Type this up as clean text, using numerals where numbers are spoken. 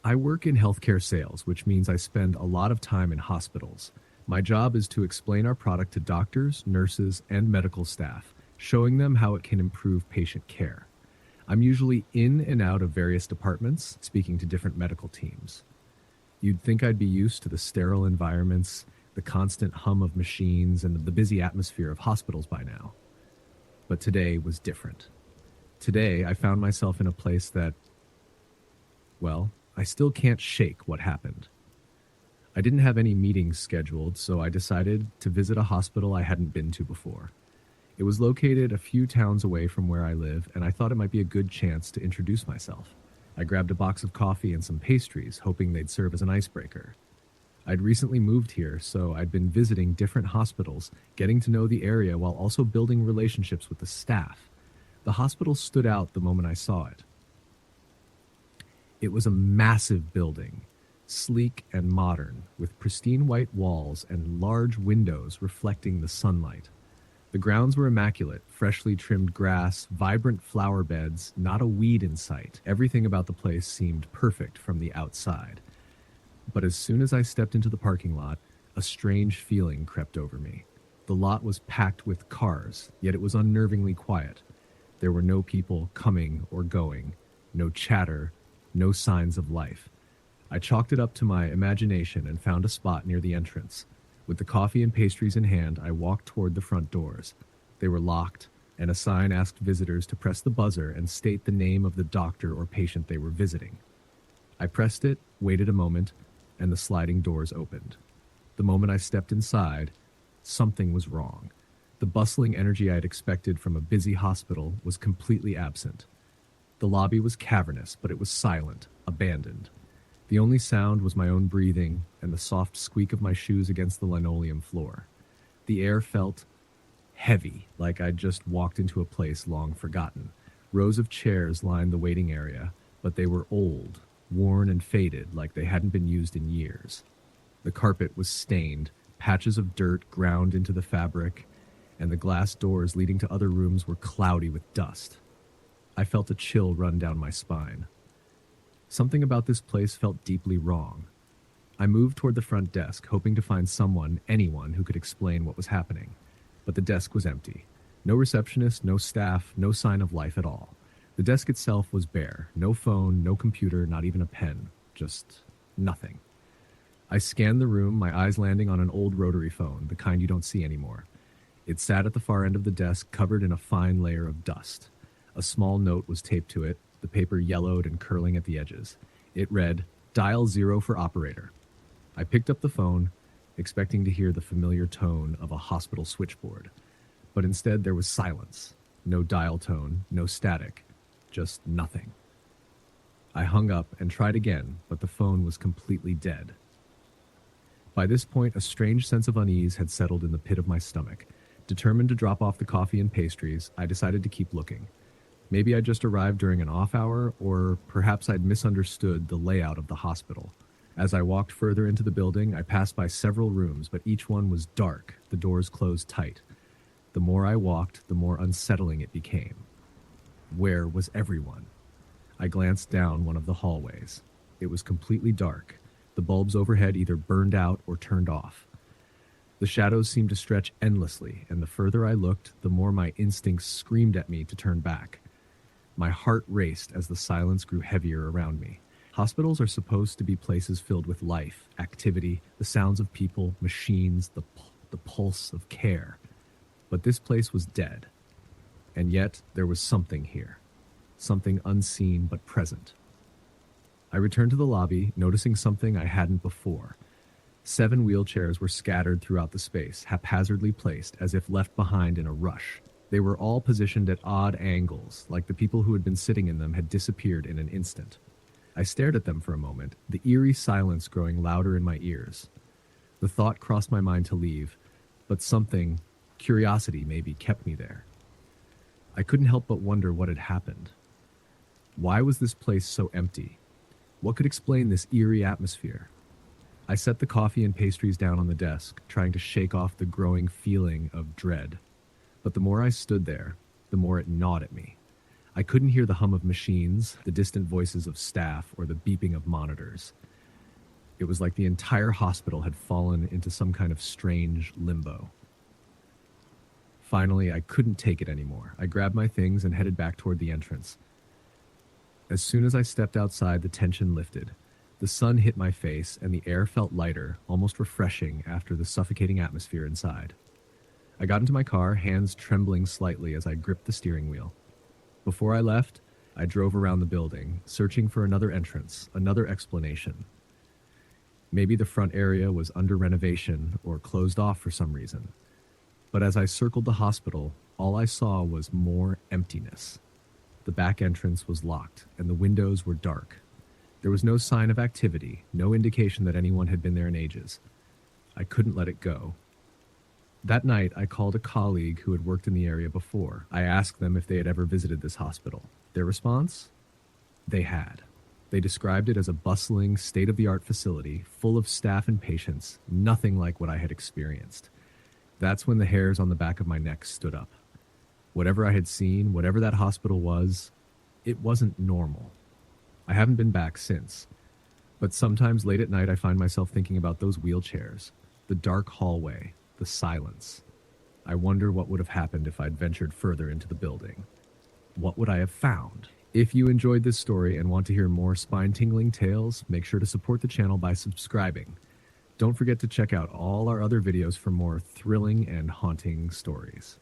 I work in healthcare sales, which means I spend a lot of time in hospitals. My job is to explain our product to doctors, nurses, and medical staff, showing them how it can improve patient care. I'm usually in and out of various departments, speaking to different medical teams. You'd think I'd be used to the sterile environments, the constant hum of machines, and the busy atmosphere of hospitals by now. But today was different. Today, I found myself in a place that, well, I still can't shake what happened. I didn't have any meetings scheduled, so I decided to visit a hospital I hadn't been to before. It was located a few towns away from where I live, and I thought it might be a good chance to introduce myself. I grabbed a box of coffee and some pastries, hoping they'd serve as an icebreaker. I'd recently moved here, so I'd been visiting different hospitals, getting to know the area while also building relationships with the staff. The hospital stood out the moment I saw it. It was a massive building, sleek and modern, with pristine white walls and large windows reflecting the sunlight. The grounds were immaculate, freshly trimmed grass, vibrant flower beds, not a weed in sight. Everything about the place seemed perfect from the outside. But as soon as I stepped into the parking lot, a strange feeling crept over me. The lot was packed with cars, yet it was unnervingly quiet. There were no people coming or going, no chatter, no signs of life. I chalked it up to my imagination and found a spot near the entrance. With the coffee and pastries in hand, I walked toward the front doors. They were locked, and a sign asked visitors to press the buzzer and state the name of the doctor or patient they were visiting. I pressed it, waited a moment, and the sliding doors opened. The moment I stepped inside, something was wrong. The bustling energy I had expected from a busy hospital was completely absent. The lobby was cavernous, but it was silent, abandoned. The only sound was my own breathing and the soft squeak of my shoes against the linoleum floor. The air felt heavy, like I'd just walked into a place long forgotten. Rows of chairs lined the waiting area, but they were old, worn and faded like they hadn't been used in years. The carpet was stained, patches of dirt ground into the fabric, and the glass doors leading to other rooms were cloudy with dust. I felt a chill run down my spine. Something about this place felt deeply wrong. I moved toward the front desk, hoping to find someone, anyone, who could explain what was happening. But the desk was empty. No receptionist, no staff, no sign of life at all. The desk itself was bare. No phone, no computer, not even a pen. Just nothing. I scanned the room, my eyes landing on an old rotary phone, the kind you don't see anymore. It sat at the far end of the desk, covered in a fine layer of dust. A small note was taped to it, the paper yellowed and curling at the edges. It read, "Dial 0 for operator." I picked up the phone, expecting to hear the familiar tone of a hospital switchboard. But instead there was silence. No dial tone, no static, just nothing. I hung up and tried again, but the phone was completely dead. By this point, a strange sense of unease had settled in the pit of my stomach. Determined to drop off the coffee and pastries, I decided to keep looking. Maybe I just arrived during an off hour, or perhaps I'd misunderstood the layout of the hospital. As I walked further into the building, I passed by several rooms, but each one was dark, the doors closed tight. The more I walked, the more unsettling it became. Where was everyone? I glanced down one of the hallways. It was completely dark. The bulbs overhead either burned out or turned off. The shadows seemed to stretch endlessly, and the further I looked, the more my instincts screamed at me to turn back. My heart raced as the silence grew heavier around me. Hospitals are supposed to be places filled with life, activity, the sounds of people, machines, the pulse of care. But this place was dead. And yet there was something here. Something unseen but present. I returned to the lobby, noticing something I hadn't before. 7 wheelchairs were scattered throughout the space, haphazardly placed, as if left behind in a rush. They were all positioned at odd angles, like the people who had been sitting in them had disappeared in an instant. I stared at them for a moment, the eerie silence growing louder in my ears. The thought crossed my mind to leave, but something, curiosity maybe, kept me there. I couldn't help but wonder what had happened. Why was this place so empty? What could explain this eerie atmosphere? I set the coffee and pastries down on the desk, trying to shake off the growing feeling of dread. But the more I stood there, the more it gnawed at me. I couldn't hear the hum of machines, the distant voices of staff, or the beeping of monitors. It was like the entire hospital had fallen into some kind of strange limbo. Finally, I couldn't take it anymore. I grabbed my things and headed back toward the entrance. As soon as I stepped outside, the tension lifted. The sun hit my face, and the air felt lighter, almost refreshing after the suffocating atmosphere inside. I got into my car, hands trembling slightly as I gripped the steering wheel. Before I left, I drove around the building, searching for another entrance, another explanation. Maybe the front area was under renovation or closed off for some reason. But as I circled the hospital, all I saw was more emptiness. The back entrance was locked, and the windows were dark. There was no sign of activity, no indication that anyone had been there in ages. I couldn't let it go. That night, I called a colleague who had worked in the area before. I asked them if they had ever visited this hospital. Their response? They had. They described it as a bustling, state-of-the-art facility, full of staff and patients, nothing like what I had experienced. That's when the hairs on the back of my neck stood up. Whatever I had seen, whatever that hospital was, it wasn't normal. I haven't been back since. But sometimes late at night I find myself thinking about those wheelchairs, the dark hallway, the silence. I wonder what would have happened if I'd ventured further into the building. What would I have found? If you enjoyed this story and want to hear more spine-tingling tales, make sure to support the channel by subscribing. Don't forget to check out all our other videos for more thrilling and haunting stories.